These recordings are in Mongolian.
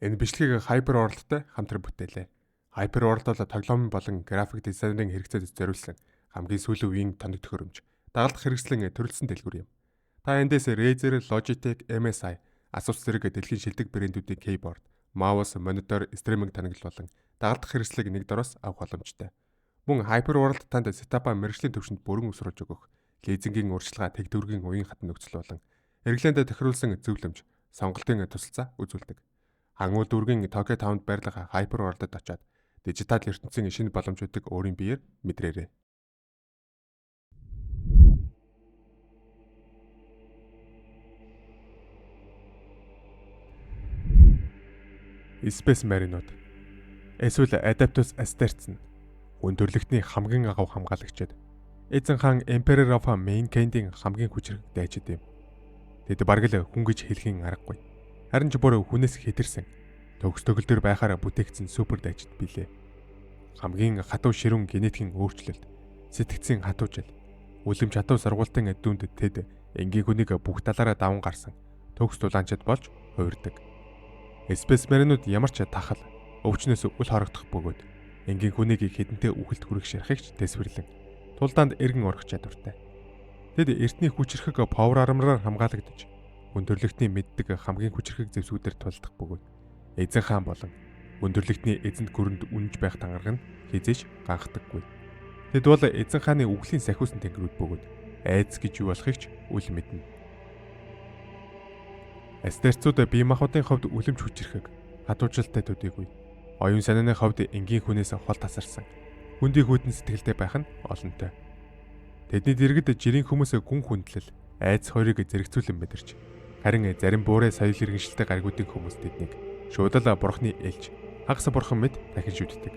Энэ бичлэгийг Hyper World-тай хамтран бүтээлээ. Hyper World бол тоглоомын болон график дизайнерын хэрэгцээнд зориулсан хамгийн сүүлийн үеийн тоног төхөөрөмж, дагалдах хэрэгслэн төрөлсөн дэлгүүр юм. Та эндээс Razer, Logitech, MSI, Asus зэрэг дэлхийн шилдэг брэндүүдийн кейборд, маус, монитор, стриминг тоноглол болон дагалдах хэрэгслийг нэг дороос авах боломжтой. Мөн Hyper World танд сетапа мэргэжлийн төвшөнд бүрэн өсрүүлж өгөх, лизингийн урьдчилгаа, тег дүүргийн уян хатан нөхцөл болон хэрэглээнд тохируулсан зөвлөмж, сонголтын тусалцаа үзүүлдэг. Хангуул дүүргийн Tokyo Town-д байрлах Hyper World-д очиод дижитал ертөнцийн шинэ боломжуудыг өөрийн биеэр мэдрээрэй. Space Marine-ууд эсвэл Adeptus Astartes нь өндөрлөгтний хамгийн агав хамгаалагчид эзэн хаан Emperor of Mankind-ийн хамгийн хүчрэг дайчид юм. Тэд бараг л хүн гэж хэлхийн аргагүй. Харин ч бүр хүнээс хэтэрсэн төгс төгөлдөр байхаараа бүтээгдсэн супер дайчид билээ. Хамгийн хатуу ширүүн генетикийн өөрчлөлт, сэтгцийн хатуужил, үлэмж хатуу сургуулийн дүнд тэд энгийн хүнийг бүх талаараа даван гарсан төгс тулаанчид болж хувирдаг. Space Marine-ууд ямар ч тахал, өвчнөөс үл хорогдох бөгөөд энгийн хүнийг хэдэнтэй үхэлд хүрэх шархагч тэсвэрлэн тулдаанд эргэн орох чадвартай. Тэд эртний хүчрхэг power armor-аар хамгаалагдаж өндөрлөгтний мэддэг хамгийн хүчрхэг зэвсгүүдээр тулдах бөгөөд эзэн хаан болон өндөрлөгтний эзэнт гүрэнд үнэж байх тангараг нь хизээж ганхдаггүй. Тэд бол эзэн хааны үглийн сахиусан тэнгэрүүд бөгөөд айдас гэж юу болохыг ч үл мэднэ. Астерцууд бие махбодын хувьд үлэмж хүчрхэг, хатуужилтай төдийгүй оюун санааны хувьд энгийн хүнээс хол тасарсан, хүндий хүйтэн сэтгэлтэй байх нь олонтой. Тэдний дэргэд жирийн хүмүүс гүн хүндлэл, айдас хоёрыг зэрэгцүүлэн мэдэрч, харин зарим буурай соёл иргэншилтэй гаригуудын хүмүүс тэднийг шууд л бурхны элч, хагас бурхан мэд дахин шүтдэг.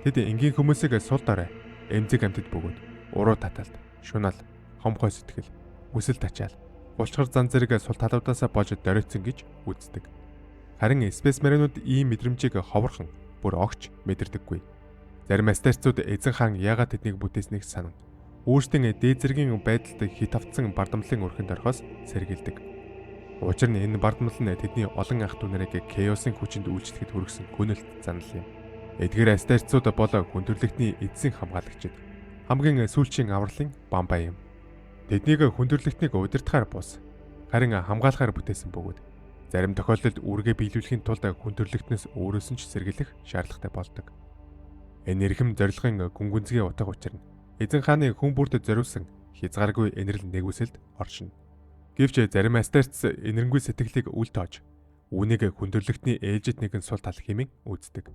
Тэд энгийн хүмүүсийг сул дорой, эмзэг амьтад бөгөөд уруу таталт, шунаал, хомхой сэтгэл, хүсэл тачаал, булчгар зан зэрэг сул талуудаас болж доройтсон гэж үздэг. Харин Space Marine-ууд ийм мэдрэмжийг ховорхон, бүр огч мэдэрдэггүй. Зарим Astartes-ууд эзэн хаан яагаад тэднийг бүтээснийг санан өөрсдийн дээд зэргийн байдалд хит автсан бардамлын өрхөнд орхоос сэргийлдэг. Учир нь энэ бардамл нь тэдний олон ах トゥ нарыг Chaos-ын хүчинд үйлчлэхэд хүргэсэн гүнэлт занал юм. Эдгээр Astartes-ууд бол хүндрэлтний эзэн хамгаалагчид. Хамгийн сүүлчийн авралын бамбай юм. Тэднийг хүндрэлтнийг удирдахаар бус, харин хамгаалахаар бүтээсэн бөгөөд зарим тохиолдолд үүргээ биелүүлэхийн тулд хүндрэлтнээс өөрөөс нь ч сэргийлэх шаардлагатай болдог. Энэ эрхэм зорилгын гүнгүнзгий утга учир нь эзэн хааны хүн бүрд зориулсан хязгааргүй энэрл нэгүсэлд оршино. Гэвч зарим Astartes энэрэнгүй сэтгэлийг үл тоож, үүнийг хүндрэлтний ээлжид нэгэн сул тал хэмээн үздэг.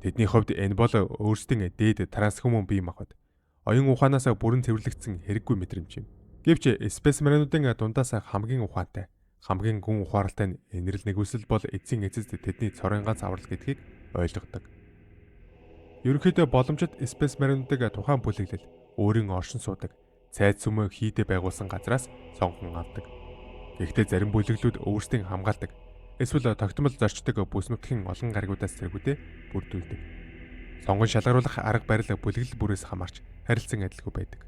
Тэдний хувьд энэ бол өөрсдийн дээд трансхуман бие махбод, оюун ухаанаас бүрэн цэвэрлэгдсэн хэрэггүй мэдрэмж юм. Гэвч Space Marine-уудын дундаас хамгийн ухаантай, хамгийн гүн ухаарлтай энэрл нэгүсэл бол эцсийн эцэст тэдний цорын ганц аврал гэдгийг ойлгодог. Ерөнхийдөө боломжит Space Marine-уудыг тухайн бүлэглэл өөрийн оршин суудаг, цайз сүмөө хийдэ байгуулсан газраас сонгон авдаг. Гэхдээ зарим бүлэглүүд өөрсдийн хамгаалдаг, эсвэл тогтмол зорчдог бүс нутгийн олон гаригуудаас зэргүүдээ бүрдүүлдэг. Сонгон шалгаруулах арга барил бүлэглэл бүрээс хамаарч харилцан адилгүй байдаг.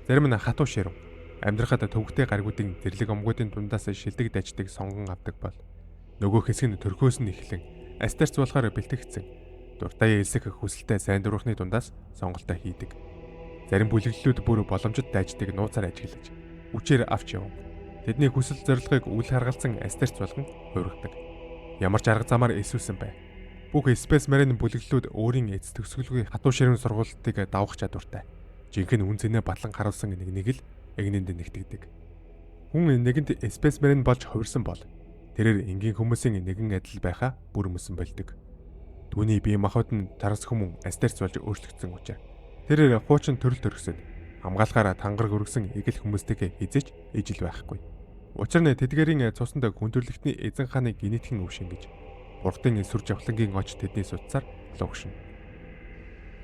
Зарим нь хатуу ширүүн, амьдрахад төвөгтэй гаригуудын зэрлэг омгуудын дундаас шилдэг даждыг сонгон авдаг бол нөгөө хэсэг нь төрхөөс нь эхлэн Astartes болохоор бэлтгэгдсэн дуртай элсэх хүсэлтэй сайн дурхны дундаас сонголтоо хийдэг. Зарим бүлэглэлүүд бүр боломжит дайчдыг нууцаар ажиглаж үчээр авч явна. Тэдний хүсэл зорилгыг үл харгалзан Astartes болгон хувиргадаг. Ямар ч арга замаар эсвэлсэн бай. Бүх Space Marine бүлэглэлүүд өөрийн эц төгсгөлгүй хатуу ширүүн сургуулалтыг давах чадвартай. Жинхэнэ үн цэнэ батлан харуулсан нэг л эгнэнд нэгтгэдэг. Хүн нэгэнд Space Marine болж хувирсан бол тэрээр энгийн хүмүүсийн нэгэн адил байхаа бүр мөсөн болдог. Түүний бие махбод нь тарас хүмүүн Astartes болж өөрчлөгдсөн учраас тэрээр хуучин төрөл төрөсөд хамгаалахаараа тангараг өргөсөн эгэл хүмүүстэйг хизэж ижил байхгүй. Учир нь тэдгэрийн цуснд хүндрэлтний эзэн хааны генетикийн өв шингэж урдын сүр жавхлангийн оч тэдний судсаар лугшина.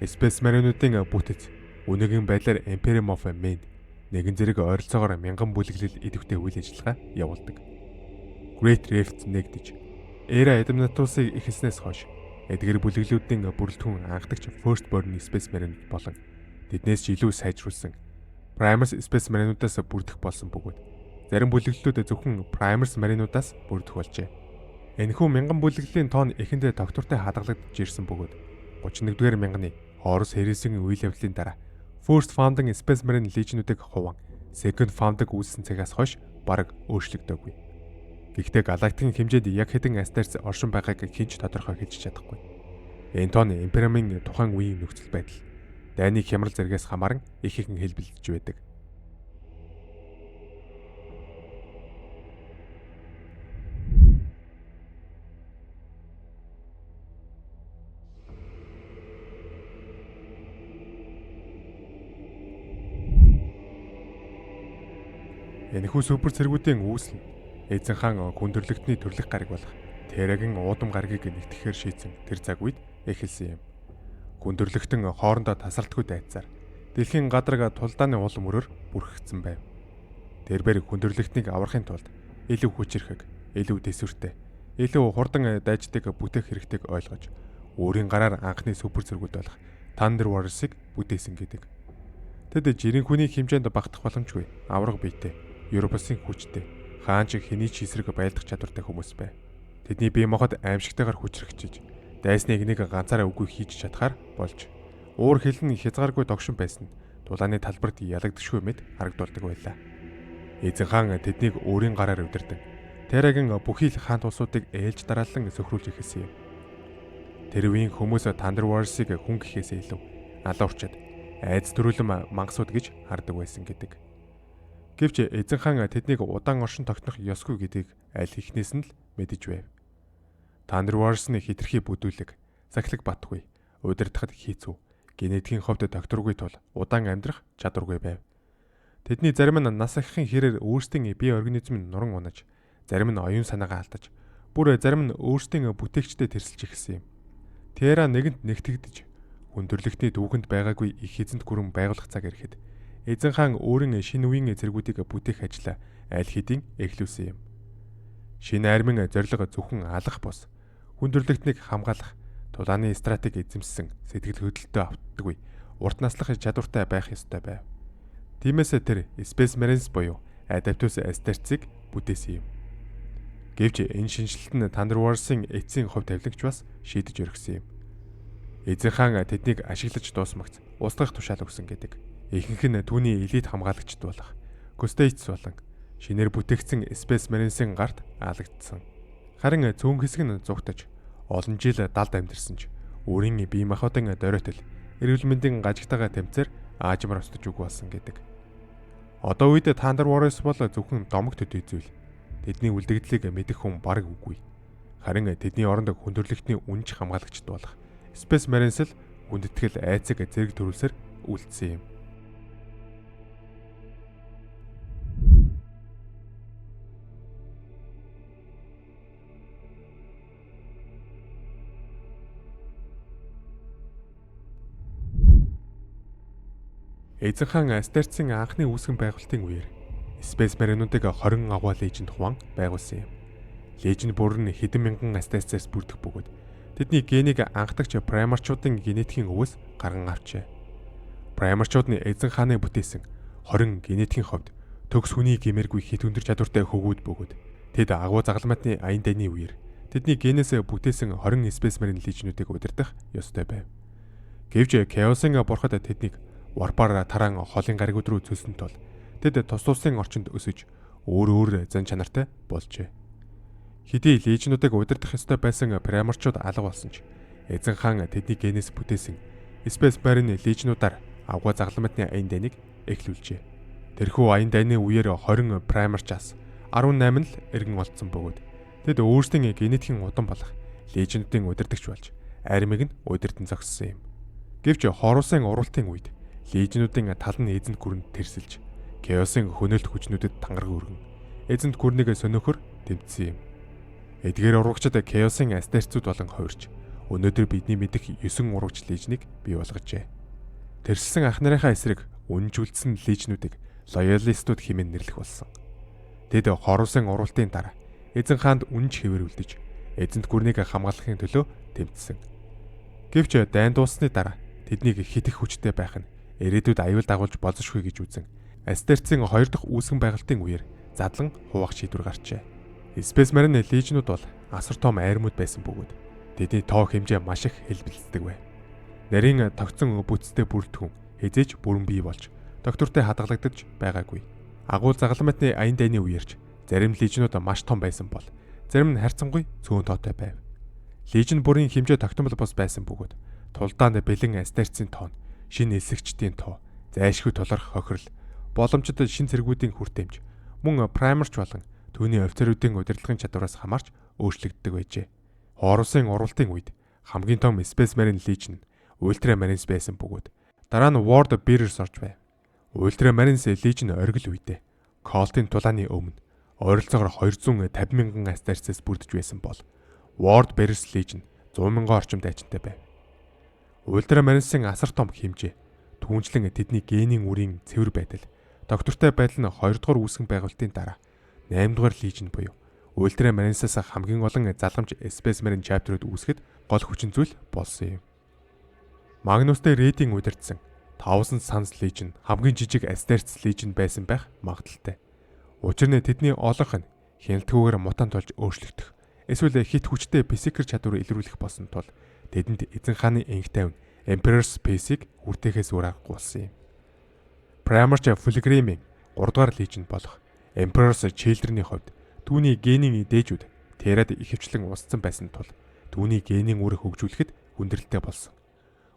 Space Marine-уудын бүтэц өнөөгийн байдлаар Imperium of Maine нэгэн зэрэг ойролцоогоор 1000 бүлэглэл идэвхтэй үйл ажиллагаа явуулдаг. Great Rift нэгдэж Era Admetus-ыг эхэлснээс хойш эдгээр бүлэглүүдийн бүрэлдэхүүн анхдагч Firstborn Space Marine болон тэднээс ч илүү сайжруулсан Primus Space Marine-уудаас бүрдэх болсон бөгөөд зарим бүлэглэлүүд зөвхөн Primus Marine-уудаас бүрдэх болжээ. Энэхүү мянган бүлэглэлийн тоон эхэндээ доктортой хадгалагдж ирсэн бөгөөд 31-р мянганы Орос хэрээсийн үйл явдлын дараа First Founding Space Marine Legion-уудыг хуваан Second Founding үүссэн цагаас хойш бараг өөрчлөгдөөгүй. Гэхдээ галактикийн хэмжээнд яг хэдэн Астерц оршин байгааг хинч тодорхой хэлж чадахгүй. Энэ тоон Империумын тухайн үеийн нөхцөл байдал, дайны хямрал зэргээс хамааран их ихэнх хэлбэлдэж байдаг. Энэхүү супер цэргүүдийн үүсэл нь Эзэн хаан хүндрэлтний төрлөх гариг болох Терагийн уудам гаригийг нэгтгэхээр шийдсэн тэр цаг үед эхэлсэн юм. Хүндрэлтэн хоорондоо тасралтгүй дайцаар дэлхийн гадарга тулдааны улам өрөөр бүрхэгдсэн байв. Тэрбэр хүндрэлтнийг аврахын тулд илүү хүчрэхэг, илүү дэсвэртэй, илүү хурдан дайждаг бүтээх хэрэгтэйг ойлгож өөрийн гараар анхны супер цэргүүд болох Thunder Warriors-ыг бүтээсэн гэдэг. Тэд жирийн хүний хэмжээнд багтах боломжгүй авраг биетэй, Европосын хүчтэй, хаанч хэний ч эсрэг байлдах чадвартай хүмүүс байв. Тэдний бие махбод аимшигтайгаар хүчрхчиж, дайсны энийг ганцаараа үгүй хийж чадхаар болж, уур хилэн хязгааргүй догшин байсан дулааны талбарт ялагдшгүй мэд харагдуулдаг байлаа. Эзэн хаан тэднийг өөрийн гараар удирдан, Терагийн бүхий л хаант улсуудыг ээлж дараалан сөхрүүлж эхэлсэн юм. Тэр үеийн хүмүүс Thunder Warriors-ыг хүн гэхээс илүү алуурчад, айц төрүүлэн мангасууд гэж хардаг байсан гэдэг. Гэвч эзэн хаан тэднийг удаан оршин тогтнох ёсгүй гэдгийг аль ихнээс нь л мэдэж байв. Thunder Warriors-ны хитрхи бүдүүлэг, сахилэг батгүй, удирдахад хийцүү, генетикийн ховд докторгүй тул удаан амьдрах чадваргүй байв. Тэдний зарим нь нас ахихын хэрээр өөрсдийн бие организмын нуран унаж, зарим нь оюун санаагаа алдаж, бүр зарим нь өөрсдийн бүтээгчтэй тэрсэлж эхэлсэн юм. Тера нэгэнд нэгтгэгдэж, хүндрэлтний дүүхэнд байгаагүй их эзэнт гүрэн байгуулах цаг ирэхэд эзэн хаан өөрийн шинэ үеийн цэргүүдийг бүтээх ажлаа аль хэдийн эхлүүлсэн юм. Шинэ армийн зорилго зөвхөн алах бус, хүндрэлтнийг хамгаалах, тулааны стратеги эзэмссэн сэтгэл хөдлөлтөд автдаггүй, урт наслах чадвартай байх ёстой байв. Тиймээс тэр Space Marines буюу Adeptus Astartes-ыг бүтээсэн юм. Гэвч энэ шинжилэлт нь Thunder Warriors-ын эцсийн хувь тавилагч бас шийдэж өргөсөн юм. Эзэн хаан тэднийг ашиглаж дуусмагц устгах тушаал өгсөн гэдэг. Ихэнх нь түүний элит хамгаалагчд болох Густейц болон шинээр бүтээгдсэн Space Marines-ийн гарт аалагдсан. Харин цөөн хэсэг нь зугтаж олон жил далд амьдэрсэн ч өөрийн бие махбодын доройтол эрүүл мэндийн гажигтайгаа тэмцээр аажмаар устж үгүй болсон гэдэг. Одоо үед Thunder Warriors бол зөвхөн домог төдий зүйл. Тэдний үлдэгдлийг мэдэх хүн бараг үгүй. Харин тэдний оронд хүндрэлтний үнж хамгаалагчд болох Space Marines л хүндэтгэл айцыг зэрэг төрүүлсээр үлдсэн юм. Эзэн хаан Astartes-ийн анхны үүсгэн байгуулалтын үеэр Space Marine-уудыг 20 агуу леженд хуваан байгуулсан юм. Леженд бүр нь хэдэн мянган Astartes-аас бүрдэх бөгөөд тэдний генийг анхдагч Primarchуудын генетикийн өвөөс гарган авчээ. Primarchууд нь эзэн хааны бүтээсэн 20 генетикийн ховд төгс хүний гэмээргүй хит өндөр чадвартай хөвгүүд бөгөөд тэд агуу загалмайтны аян дайны үеэр тэдний генээс бүтээсэн 20 Space Marine лежнүүдийг удирдах ёстой байв. Гэвч Chaos-ын бурхад тэднийг Warpar тараан холын гаригуд руу зөсөн тул тэд тус улсын орчинд өсөж өөр зан чанартай болжээ. Хэдий лежнүүдийг удирдах ёстой байсан Primarchууд алга болсон ч эзэн хаан тэдний генээс бүтээсэн Space Marine лежнүүдаар агуу загалмайтны аян дайныг эхлүүлжээ. Тэрхүү аян дайны үеэр 20 Primarchаас 18 нь л эргэн олдсон бөгөөд тэд өөрсдийн генетикийн удам болох лежнүүдийн удирдагч болж армийг нь удирдан зогссон юм. Гэвч Хорусын уралтын үед лежнүүдийн тал нь эзэнт гүрэнд тэрсэлж, Chaos-ын хөнөөлт хүчнүүдэд тангараг өргөн, эзэнт гүрнийг сөнөхөр тэмцсэн юм. Эдгээр урагчид Chaos-ын Astartes-ууд болон хувирч, өнөөдөр бидний мэдэх 9 урагч лежнийг бий болгожээ. Тэрсэлсэн ах нарынхаа эсрэг үнжүүлсэн лежнүүдийг Loyalist-ууд хэмээн нэрлэх болсон. Тэд Хорусын уралтын дараа эзэн хаанд үнж хэвэрүүлдэж, эзэнт гүрнийг хамгаалахын төлөө тэмцсэн. Гэвч дайн дууссаны дараа тэднийг хитэх хүчтэй байх нь ирээдүйд аюул дагуулж болзошгүй гэж үзэн Astartes-ийн 2 дахь үүсгэн байгуулалтын үеэр задлан хуваах шийдвэр гарчээ. Space Marine Legion-ууд бол асар том айрмууд байсан бөгөөд тэдний тоо хэмжээ маш их хэлбэлцдэг байв. Нарийн тогтсон бүтцтэй бүрэлдэхүүн хязээж бүрэн бий болж доктортой хадгалагдаж байгаагүй. Агуул загалмайтны аян дайны үеэрч зарим лежнууд маш том байсан бол зарим нь харьцангуй цөөн тоотой байв. Лежн бүрийн хэмжээ тогтмол бос байсан бөгөөд тулдаанд бэлэн астерцийн тоон, шинэ эсэгчдийн тоо, зайлшгүй тулгарх хохирол, боломжит шин цэргүүдийн хүртээмж, мөн праймерч болон түүний офицеруудын удирдлагын чадвараас хамаарч өөрчлөгддөг байжээ. Хооросын уралдын үед хамгийн том Space Marine Legion Ultramarines байсан бөгөөд дараа нь World Bearers орж байв. Ultramarines Legion оргил үедээ Colt-ын тулааны өмнө ойролцоогоор 250 мянган астерцээс бүрдэж байсан бол World Bearers Legion 100 мянган орчим дайчинтай байв. Ultramarines-ийн асар том хэмжээ, түүнчлэн тэдний генийн үрийн цэвэр байдал, доктортой байдал нь 2 дугаар үүсгэн байгуулалтын дараа 8 дугаар Legion буюу Ultramarines-аас хамгийн олон залгамж Space Marine chapter-ууд үүсгэхэд гол хүчин зүйл болсон юм. Magnus-тэй Raid-ийн удирдсан 500 Suns Legion хамгийн жижиг Astartes Legion байсан байх магадaltaй. Учир нь тэдний олонх нь хяналтгүйгээр мутант болж өөрчлөгдөх, эсвэл хит хүчтэй психикэр чадвар илрүүлэх болсон тул тэдэнд эзэн хааны энх тайван Emperor's Pace-ийг хүртээхээс өөр аргагүй болсон юм. Primarch Fulgrim-ийн 3 дугаар Legion болох Emperor's Children-ийн хувьд түүний генийн дээжүүд Terrad ихэвчлэн устсан байсан тул түүний генийн үр хөгжүүлэхэд хүндрэлтэй болсон.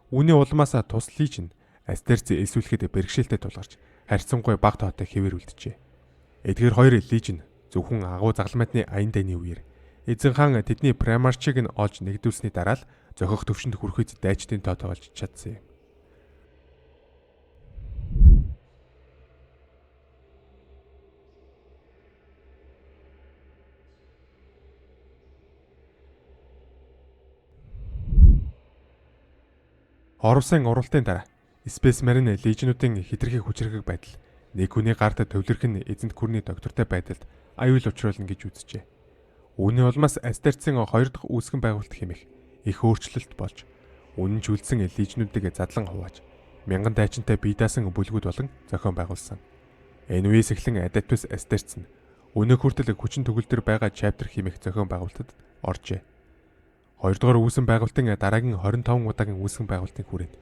Үүний улмаас тус Legion Astartes элсүүлэхэд бэрхшээлтэй тулгарч харьцангуй бага тоотой хэвээр үлджээ. Эдгээр хоёр Legion зөвхөн агуу загалмайтны аян дайны үеэр эзэн хаан тэдний Primarch-ыг нь олж нэгдүүлсэний дараа л зохих төвшөнд хүрэхэд дайчдын тоо тоолж чадсан юм. Орвсын уралтын дараа Space Marine Legion-уудын хитрхи хүчрхэг байдал нэг хүний гарт төвлөрөх нь эзэнт гүрний доктортой байдалд аюул учруулна гэж үзжээ. Үүний улмаас Astartes-ийн 2 дахь үүсгэн байгуулалт хэмээх их өөрчлөлт болж үнэн ч үлдсэн Legion-уудыг задлан хувааж мянган дайчинтай бие даасан бүлгүүд болон зохион байгуулсан. Энэ үеэс эхлэн Adeptus Astartes нь өнөө хүртэл хүчин төгөлдөр байгаа chapter хэмээх зохион байгуулалтад оржээ. 2 дугаар үүсгэн байгуулалтын дараагийн 25 удаагийн үүсгэн байгуулалтын хүрээнд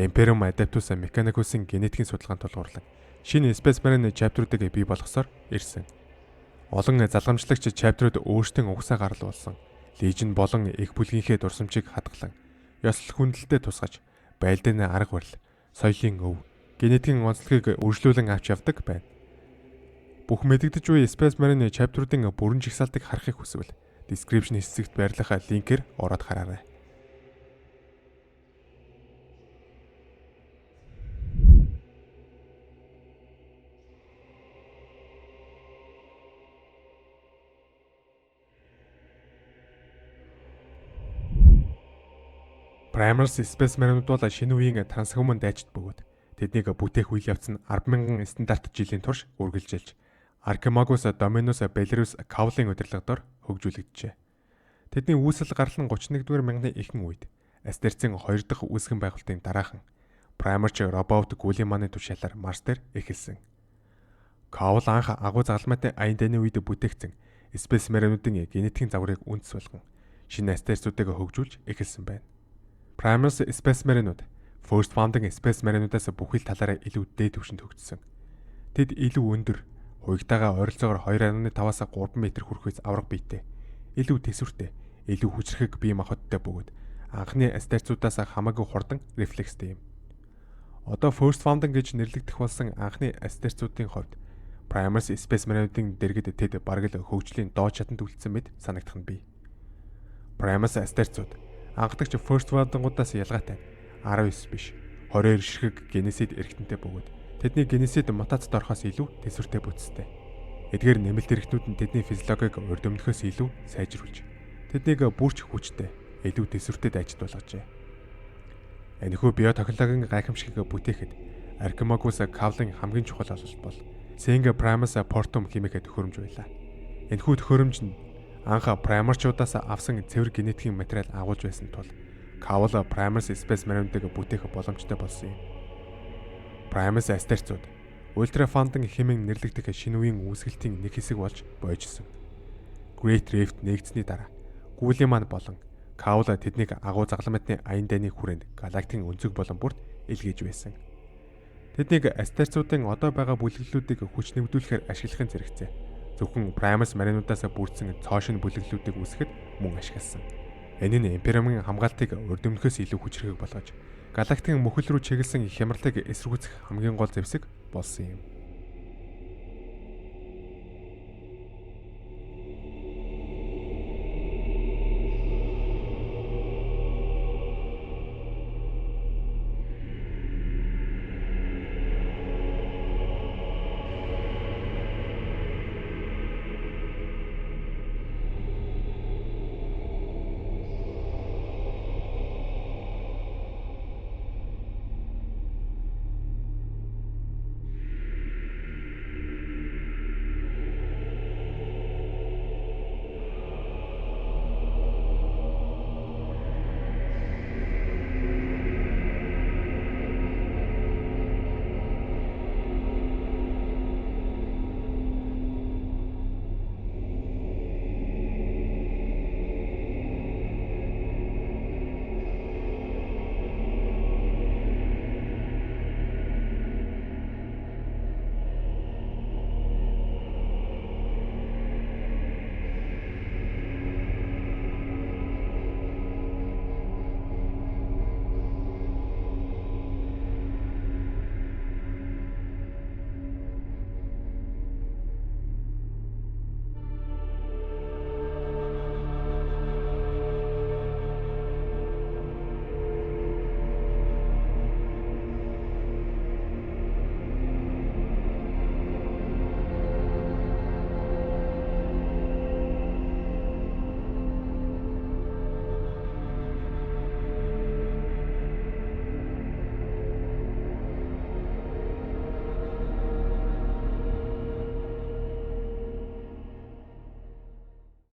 Imperium Adeptus Mechanicus-ийн генетикийн судалгаанд тулгуурлан шинэ Space Marine chapter-уудыг бий болгосоор ирсэн. Олон залгамжлагч chapter-ууд өөрсдийн угсаа гарал болсон. Legion болон их бүлгийнхээ дурсамжийг хадгалан, ёслол хүндэлтэд тусгаж, байлдааны арга барил, соёлын өв, генетикийн онцлогийг өргөжлүүлэн авч явдаг байна. Бүх мэдэгдэж буй Space Marine chapter-уудын бүрэн жигсаалтыг харахыг хүсвэл description хэсэгт байрлах линкээр ороод хараарай. Primarch Space Marine-ууд бол шинэ үеийн трансхуман дайчид бөгөөд тэднийг бүтээх үйл явц нь 10,000 стандарт жилийн турш үргэлжилж Archimagus Dominus Belarus Cavalier удирдлагаар хөгжүүлэгджээ. Тэдний үүсэл гарлан 31-р мянганы ихэнх үед Astartes-ийн 2 дахь үүсгэн байгуулалтын дараахан Primarch Robot Guilliman-ы тушаалаар Марс дээр эхэлсэн. Caval анх агуу загалмайтай аян дайны үед бүтээгдсэн Space Marine-уудын генетикийн загварыг үндэс болгон шинэ Astartes-уудыг хөгжүүлж эхэлсэн байна. Primarch Space Marine-ууд First Founding Space Marine-уудаас бүхэл талаараа илүү дээд түвшинд хөгжсөн. Тэд илүү өндөр, хуягтайгаа ойролцоогоор 2.5-аас 3 м хүрэхээс авраг биетэй, илүү тэсвэртэй, илүү хүчрхэг бие махбодтой бөгөөд анхны Astartes-уудаас хамаагүй хурдан рефлекстэй юм. Одоо First Founding гэж нэрлэгдэх болсон анхны Astartes-уудын хувьд Primarch Space Marine-уудын дэргэд тэд бараг л хөгжлийн доод шатанд үлдсэн мэт санагдах нь бий. Primarch Astartes-ууд анхдагч First Founding-уудаас ялгаатай 19 биш 22 ширхэг генесид эргэнтэнтэй бөгөөд тэдний генесид мутацид орохоос илүү тэсвэртэй бүтцтэй. Эдгээр нэмэлт эргэнтүүд нь тэдний физиологийг урд өмнөхөөс илүү сайжруулж тэднийг бүрч хүчтэй, илүү тэсвэртэй дайчид болгожээ. Энэхүү биотехнологийн гайхамшигыг бүтээхэд Archimagus Cavalier хамгийн чухал ололт бол Senga Primus Portum хэмээх төхөөрөмж байлаа. Энэхүү төхөөрөмж нь анх Primarch-уудаас авсан цэвэр генетикийн материал агуулж байсан тул Caval Primarch Space Marine-уудыг бүтээх боломжтой болсон юм. Primarch Astartes-ууд Ultra Founding хэмээн нэрлэгдэх шинэ үеийн үүсгэлтийн нэг хэсэг болж бойжсон. Great Rift нэгдсэний дараа Гулиман болон Каула тэднийг агуу загламтны аян дайны хүрээнд галактикийн өнцөг болон бүрт илгээж байсан. Тэднийг Астерцуудын одоо байгаа бүлэглэлүүдийг хүч нэмэгдүүлэхээр ашиглахын зэрэгцээ. Зөвхөн Primus маринуудаас бүрдсэн цоошин бүлэглэлүүдийг үүсгэхэд мөн ашигласан. Энэ нь Империумын хамгаалтыг урд өмнөхөөс илүү хүчрхэг болгож галактикийн мөхөл рүү чиглэсэн хямралыг эсэргүүцэх хамгийн гол зэвсэг болсон юм.